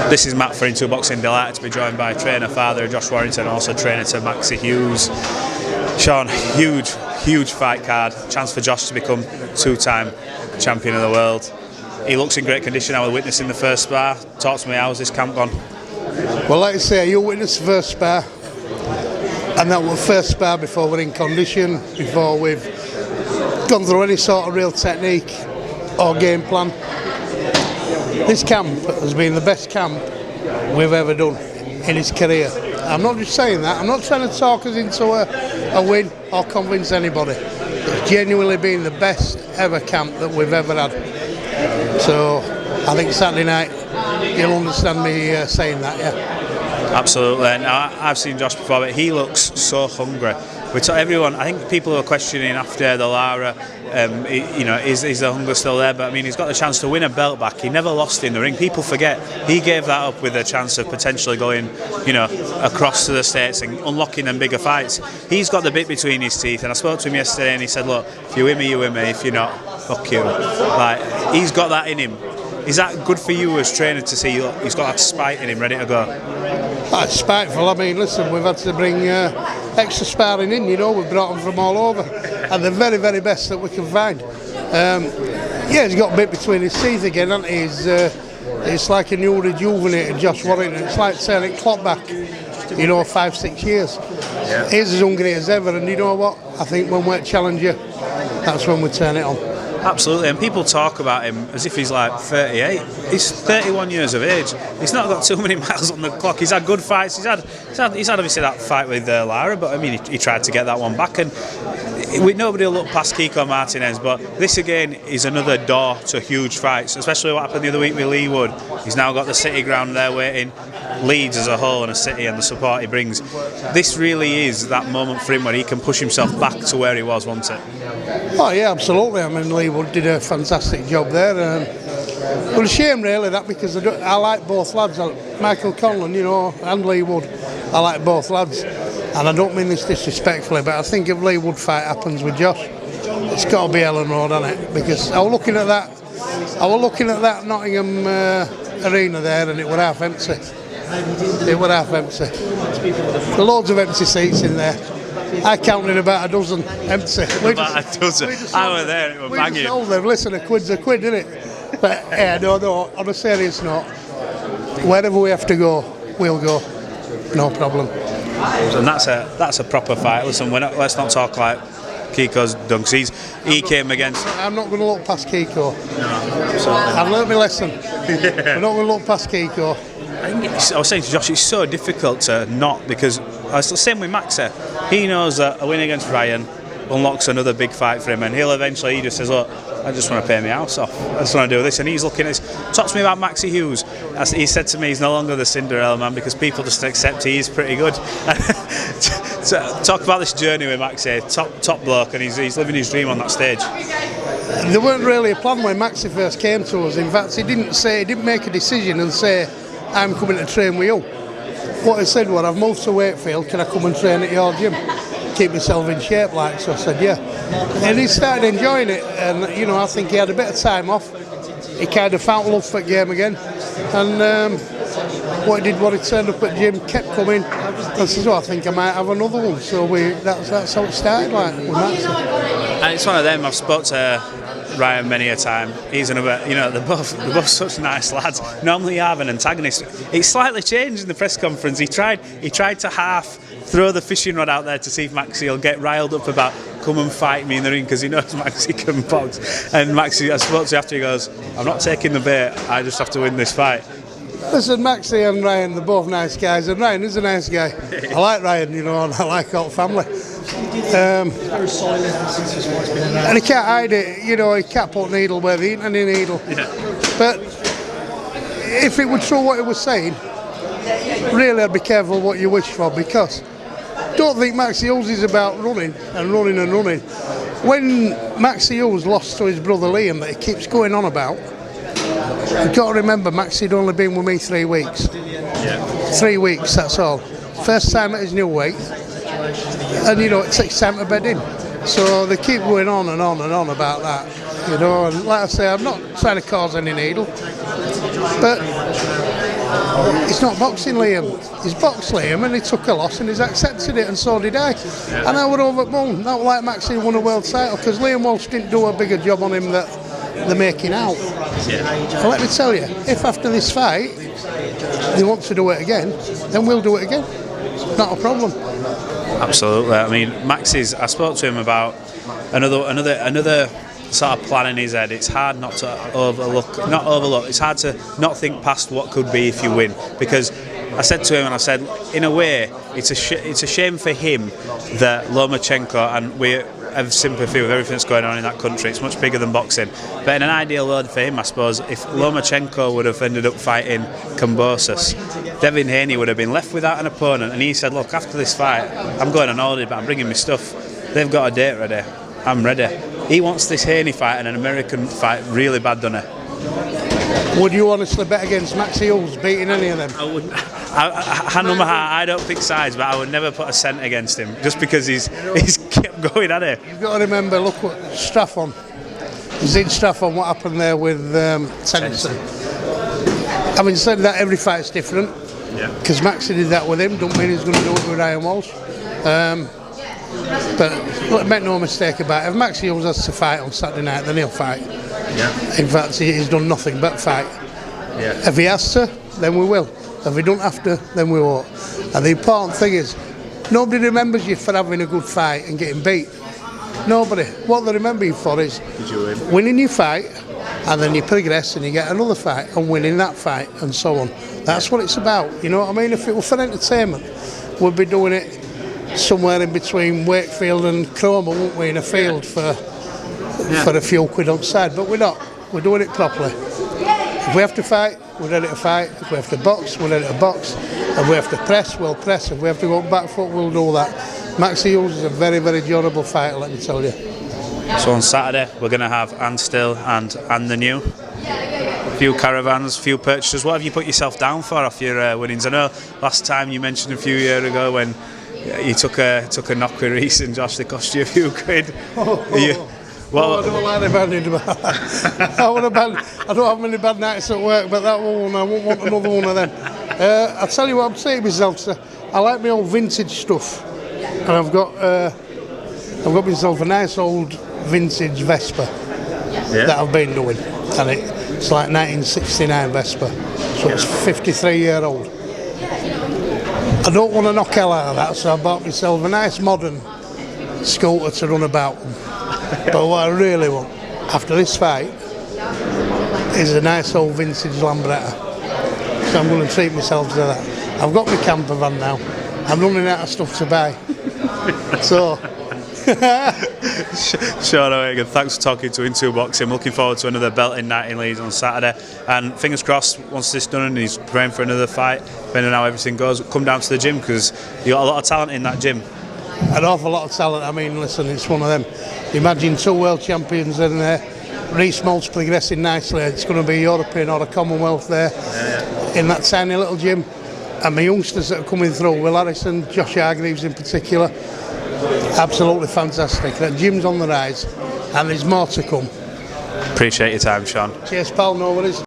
This is Matt for Into Boxing. Delighted to be joined by trainer father Josh Warrington, also trainer to Maxi Hughes. Sean, huge fight card. Chance for Josh to become two-time champion of the world. He looks in great condition. I was witnessing the first spar. Talk to me, how's this camp gone? Well, like I say, you witnessed the first spar, and that was the first spar before we're in condition, before we've gone through any sort of real technique or game plan. This camp has been the best camp we've ever done in his career. I'm not just saying that. I'm not trying to talk us into a win or convince anybody. It's genuinely been the best ever camp that we've ever had. So I think Saturday night you'll understand me saying that, yeah. Absolutely. Now, I've seen Josh before, but he looks so hungry. Everyone, I think people who are questioning after the Lara, is the hunger still there? But I mean, he's got the chance to win a belt back. He never lost in the ring. People forget he gave that up with a chance of potentially going, across to the States and unlocking them bigger fights. He's got the bit between his teeth, and I spoke to him yesterday, and he said, "Look, if you win me, you win me. If you're not, fuck you." Like, he's got that in him. Is that good for you as trainer to see? Look, he's got that spite in him, ready to go? That's spiteful. I mean, listen, we've had to bring extra sparring in, we've brought them from all over, and the very, very best that we can find. He's got a bit between his teeth again, hasn't he? It's like a new rejuvenated Josh Warrington. It's like turning clock back, 5-6 years. Yeah. He's as hungry as ever, and you know what? I think when we're challenger, that's when we turn it on. Absolutely, and people talk about him as if he's like 38. He's 31 years of age. He's not got too many miles on the clock. He's had good fights. He's had obviously that fight with Lara, but I mean he tried to get that one back, and nobody will look past Kiko Martinez. But this again is another door to huge fights, especially what happened the other week with Leigh. He's now got the city ground there waiting. Leeds as a whole and a city and the support he brings. This really is that moment for him where he can push himself back to where he was, won't it? Oh yeah, absolutely. I mean, Leigh did a fantastic job there. Well, a shame really that, because I like both lads, Michael Conlon, and Leigh Wood. I like both lads, and I don't mean this disrespectfully, but I think if Leigh Wood fight happens with Josh, it's got to be Elland Road, hasn't it? Because I was looking at that Nottingham arena there, and it was half empty. It was half empty. There were loads of empty seats in there. I counted about a dozen empty. About a dozen? I was there, it was banging. We just told them, listen, a quid's a quid, isn't it? But yeah, no, on a serious note, wherever we have to go, we'll go. No problem. And that's a proper fight. Listen, let's not talk like Kiko's done, because he came against... I'm not going to look past Kiko. No, absolutely. I've learnt my lesson. I'm not going to look past Kiko. I was saying to Josh, it's so difficult to not, because it's the same with Maxi. He knows that a win against Ryan unlocks another big fight for him, and he just says, look, I just want to pay my house off. I just want to do this. And he's looking at this. Talk to me about Maxi Hughes. As he said to me, he's no longer the Cinderella man, because people just accept he's pretty good. So, talk about this journey with Maxi, top bloke, and he's living his dream on that stage. There weren't really a plan when Maxi first came to us. In fact, he didn't make a decision and say, I'm coming to train with you. What he said was, I've moved to Wakefield, can I come and train at your gym? Keep myself in shape, like. So I said, yeah. And he started enjoying it, and I think he had a bit of time off. He kind of found love for the game again, and what he turned up at the gym, kept coming, and says, I think I might have another one. So that's how it started, like, with Maxi. And it's one of them. I've spoke to Ryan many a time. He's another, they're both such nice lads. Normally you have an antagonist. It's slightly changed in the press conference. He tried to half throw the fishing rod out there to see if Maxi will get riled up about come and fight me in the ring, because he knows Maxi can box. And Maxi, I spoke to after, he goes, I'm not taking the bait, I just have to win this fight. Listen, Maxi and Ryan, they're both nice guys, and Ryan is a nice guy. I like Ryan, and I like our family. And he can't hide it, he can't put needle where there ain't any needle. Yeah. But if it were true what he was saying, really I'd be careful what you wish for, because don't think Maxi Hughes is about running and running and running. When Maxi Hughes lost to his brother Liam, that he keeps going on about, you've got to remember Maxi had only been with me 3 weeks. Yeah. 3 weeks, that's all. First time at his new weight, and it takes time to bed in. So they keep going on and on and on about that, and like I say, I'm not trying to cause any needle, but He's not boxing Liam. He's boxed Liam and he took a loss and he's accepted it, and so did I. And I would over the moon, not like Maxi won a world title, because Liam Walsh didn't do a bigger job on him that they're making out. And let me tell you, if after this fight they want to do it again, then we'll do it again. Not a problem. Absolutely. I mean, Maxi's, I spoke to him about another sort of plan in his head. It's hard not to overlook. It's hard to not think past what could be if you win. Because I said to him, and I said, in a way, it's a shame for him that Lomachenko, and we have sympathy with everything that's going on in that country. It's much bigger than boxing. But in an ideal world for him, I suppose, if Lomachenko would have ended up fighting Kambosos, Devin Haney would have been left without an opponent. And he said, look, after this fight, I'm going on holiday, but I'm bringing my stuff. They've got a date ready. I'm ready. He wants this Haney fight and an American fight really bad, doesn't he? Would you honestly bet against Maxi Hughes beating any of them? I wouldn't. Hand on my heart, I don't pick sides, but I would never put a cent against him just because he's kept going at it. You've got to remember, look what Straffon. Zid Straffon, what happened there with Tennyson. Having said that, every fight's different. Because Maxi did that with him, don't mean he's going to do it with Ryan Walsh. But make no mistake about it, if Maxi Hughes has to fight on Saturday night, then he'll fight. In fact, he's done nothing but fight. If he has to, then we will. If we don't have to, then we won't. And the important thing is, nobody remembers you for having a good fight and getting beat. Nobody. What they remember you for is winning your fight, and then you progress and you get another fight and winning that fight, and so on. That's what it's about. You know what I mean? If it were for entertainment, we'd be doing it somewhere in between Wakefield and Cromer, wouldn't we, in a field for a few quid on side. But we're not. We're doing it properly. If we have to fight, we're ready to fight. If we have to box, we're ready to box. If we have to press, we'll press. If we have to go back foot, we'll do that. Maxi Hughes is a very, very durable fighter, let me tell you. So on Saturday, we're going to have Anne Still and the New. A few caravans, a few purchases. What have you put yourself down for off your winnings? I know last time you mentioned a few years ago when you took a knock with Reese and Josh, they cost you a few quid. I don't like the banding about that. I don't have many bad nights at work, but that one, I won't want another one of them. I'll tell you what I'm saying myself, sir. I like my old vintage stuff, and I've got myself a nice old vintage Vespa that I've been doing, and it's like 1969 Vespa, so it's 53-year-old. I don't want to knock hell out of that, so I bought myself a nice modern scooter to run about. But what I really want after this fight is a nice old vintage Lambretta. So I'm going to treat myself to that. I've got my camper van now. I'm running out of stuff to buy. So Sean O'Hagan, thanks for talking to Into Boxing. I'm looking forward to another belting night in Leeds on Saturday, and fingers crossed once this is done and he's praying for another fight, depending on how everything goes, come down to the gym, because you got a lot of talent in that gym. An awful lot of talent. I mean, listen, it's one of them. Imagine 2 world champions in there. Reece Malt's progressing nicely. It's going to be European or a Commonwealth there in that tiny little gym. And my youngsters that are coming through, Will Harrison, Josh Hargreaves in particular, absolutely fantastic. That gym's on the rise, and there's more to come. Appreciate your time, Sean. Cheers, pal. No worries.